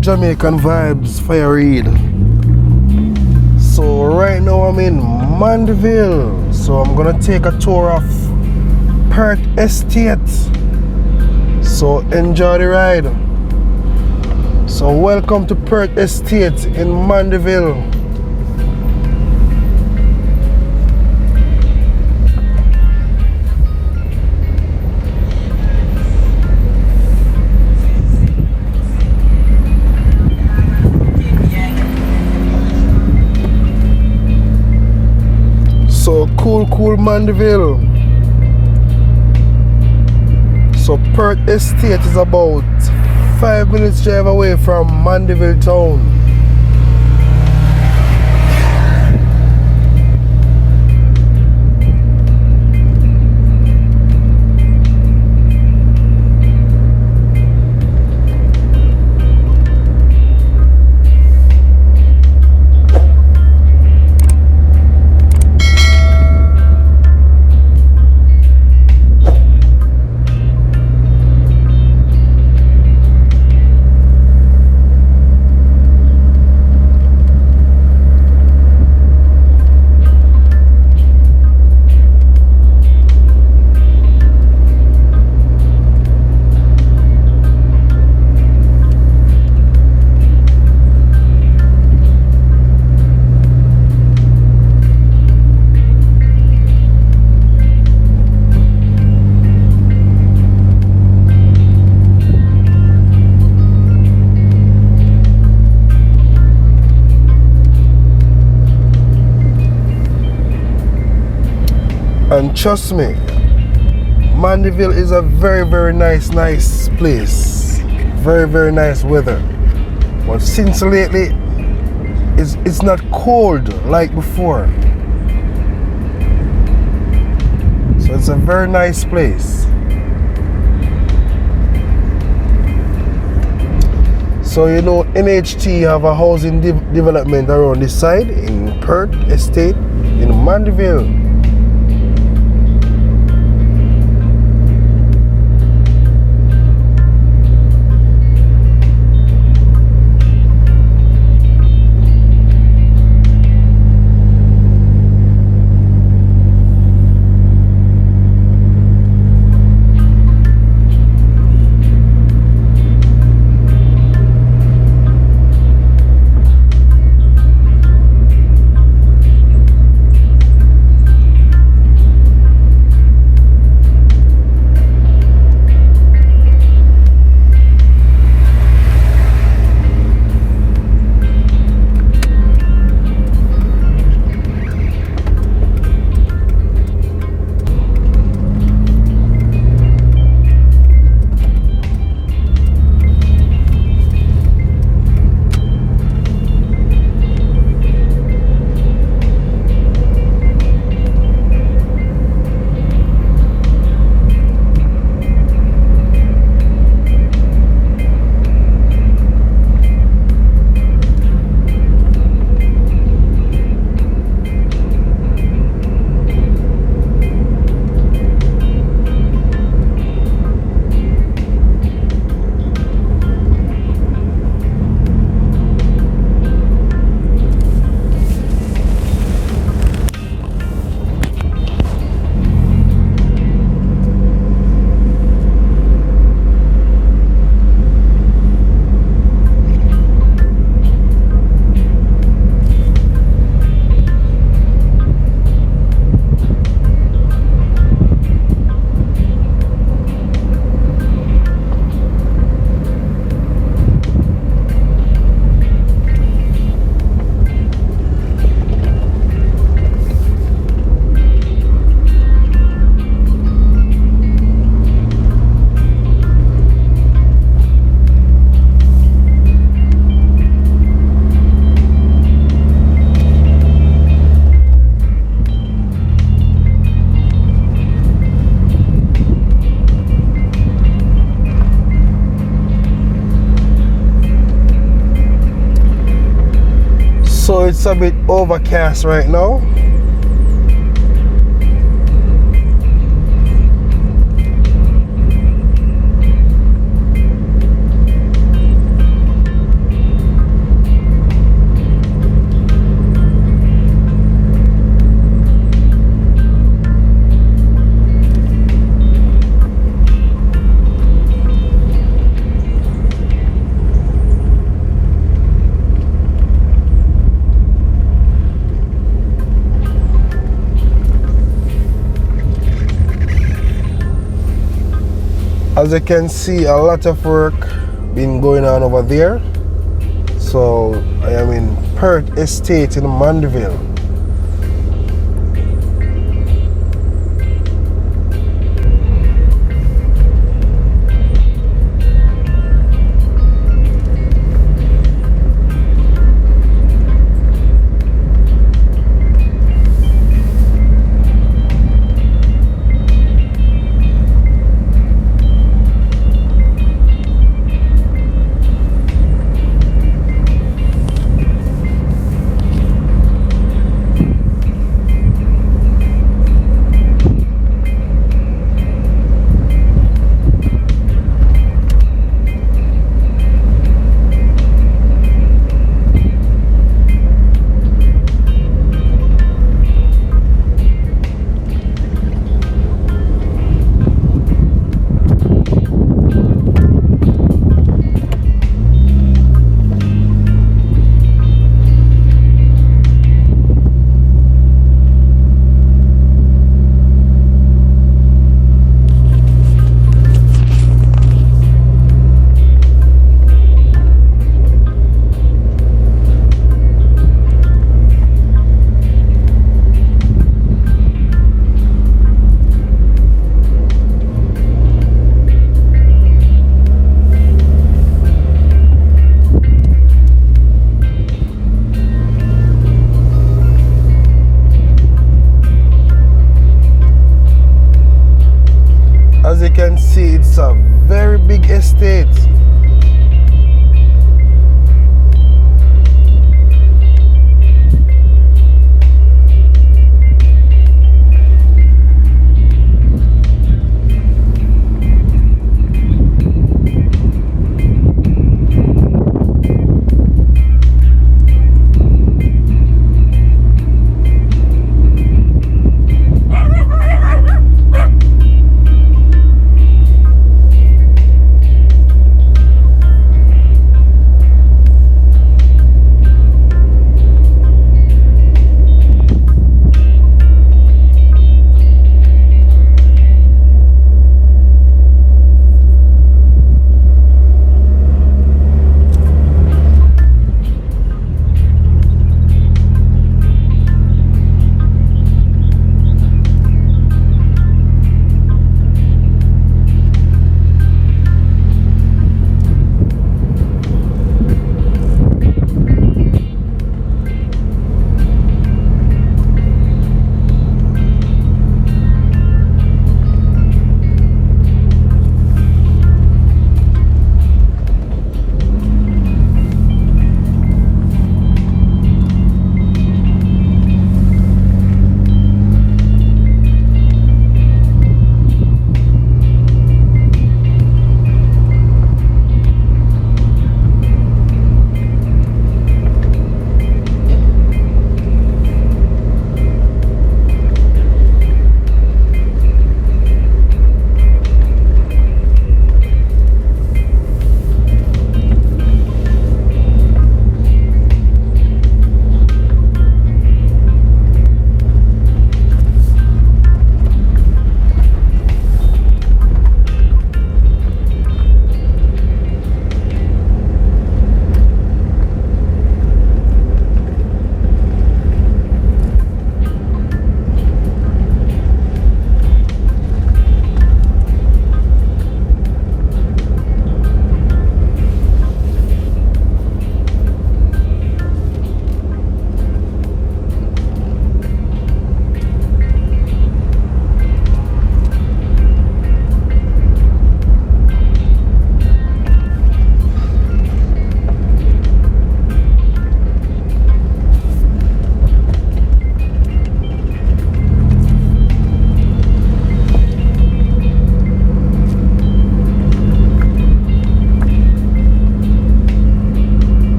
Jamaican vibes, Fire Reid. So right now I'm in Mandeville. So I'm gonna take a tour of Perth Estate. So enjoy the ride. So welcome to Perth Estate in Mandeville. So cool Mandeville. So Perth Estate is about 5 minutes drive away from Mandeville town. And trust me, Mandeville is a very nice place. Very nice weather. But since lately, it's not cold like before. So it's a very nice place. So you know, NHT have a housing development around this side in Perth Estate in Mandeville. So it's a bit overcast right now. As you can see, a lot of work been going on over there. So I am in Perth Estate in Mandeville. As you can see, it's a very big estate.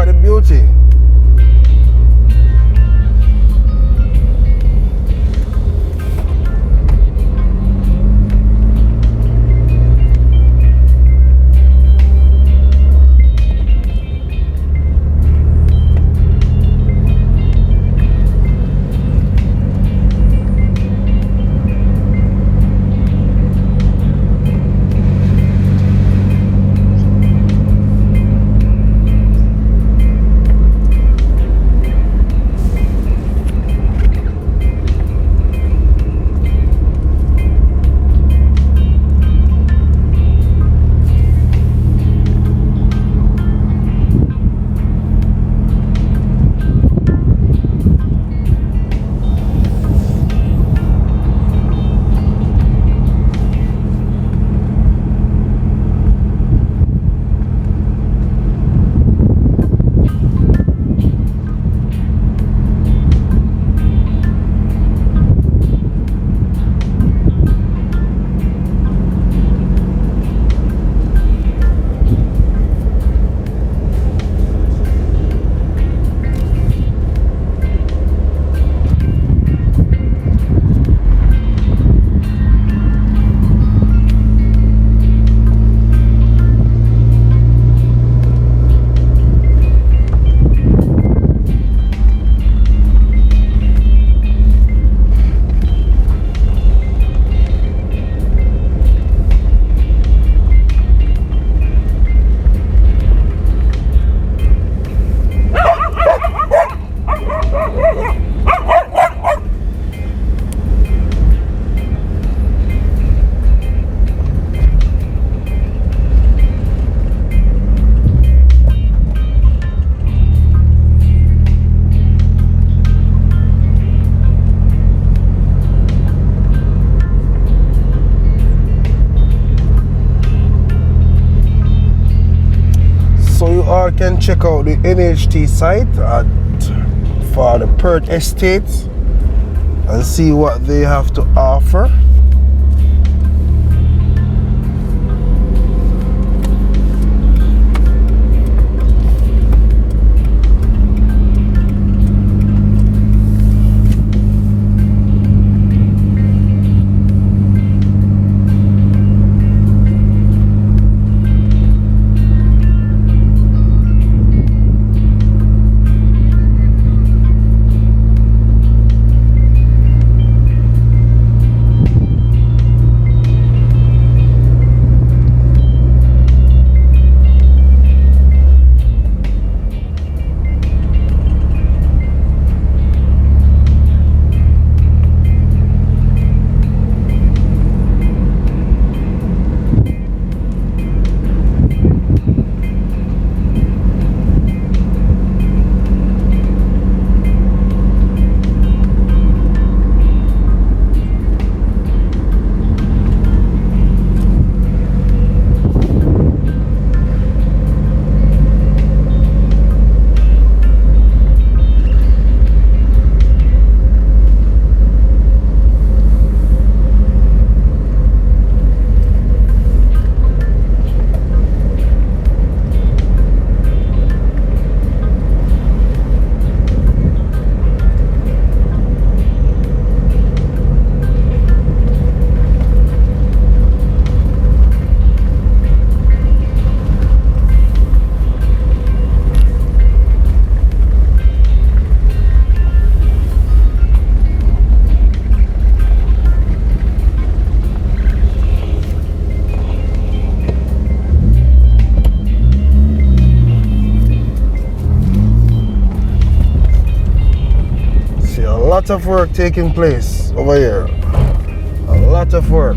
the beauty. Or can check out the NHT site for the Perth Estate and see what they have to offer. Lot of work taking place over here. A lot of work.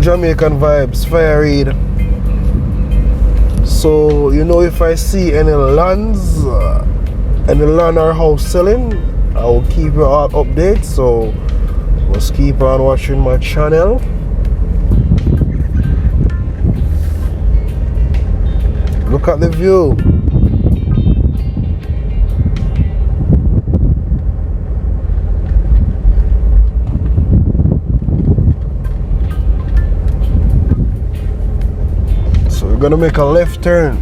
Jamaican Vibes, Fire Reid. So, you know, if I see any lands, any land or house selling, I will keep you all updated. So, just keep on watching my channel. Look at the view. So we're gonna make a left turn.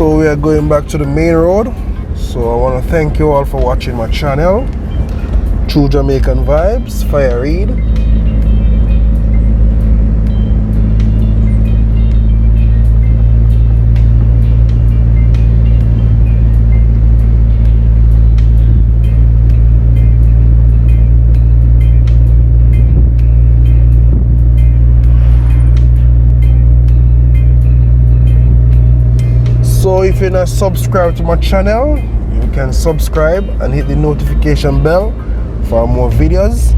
So we are going back to the main road. So I want to thank you all for watching my channel, True Jamaican Vibes, Fire Reid. So if you're not subscribed to my channel, you can subscribe and hit the notification bell for more videos.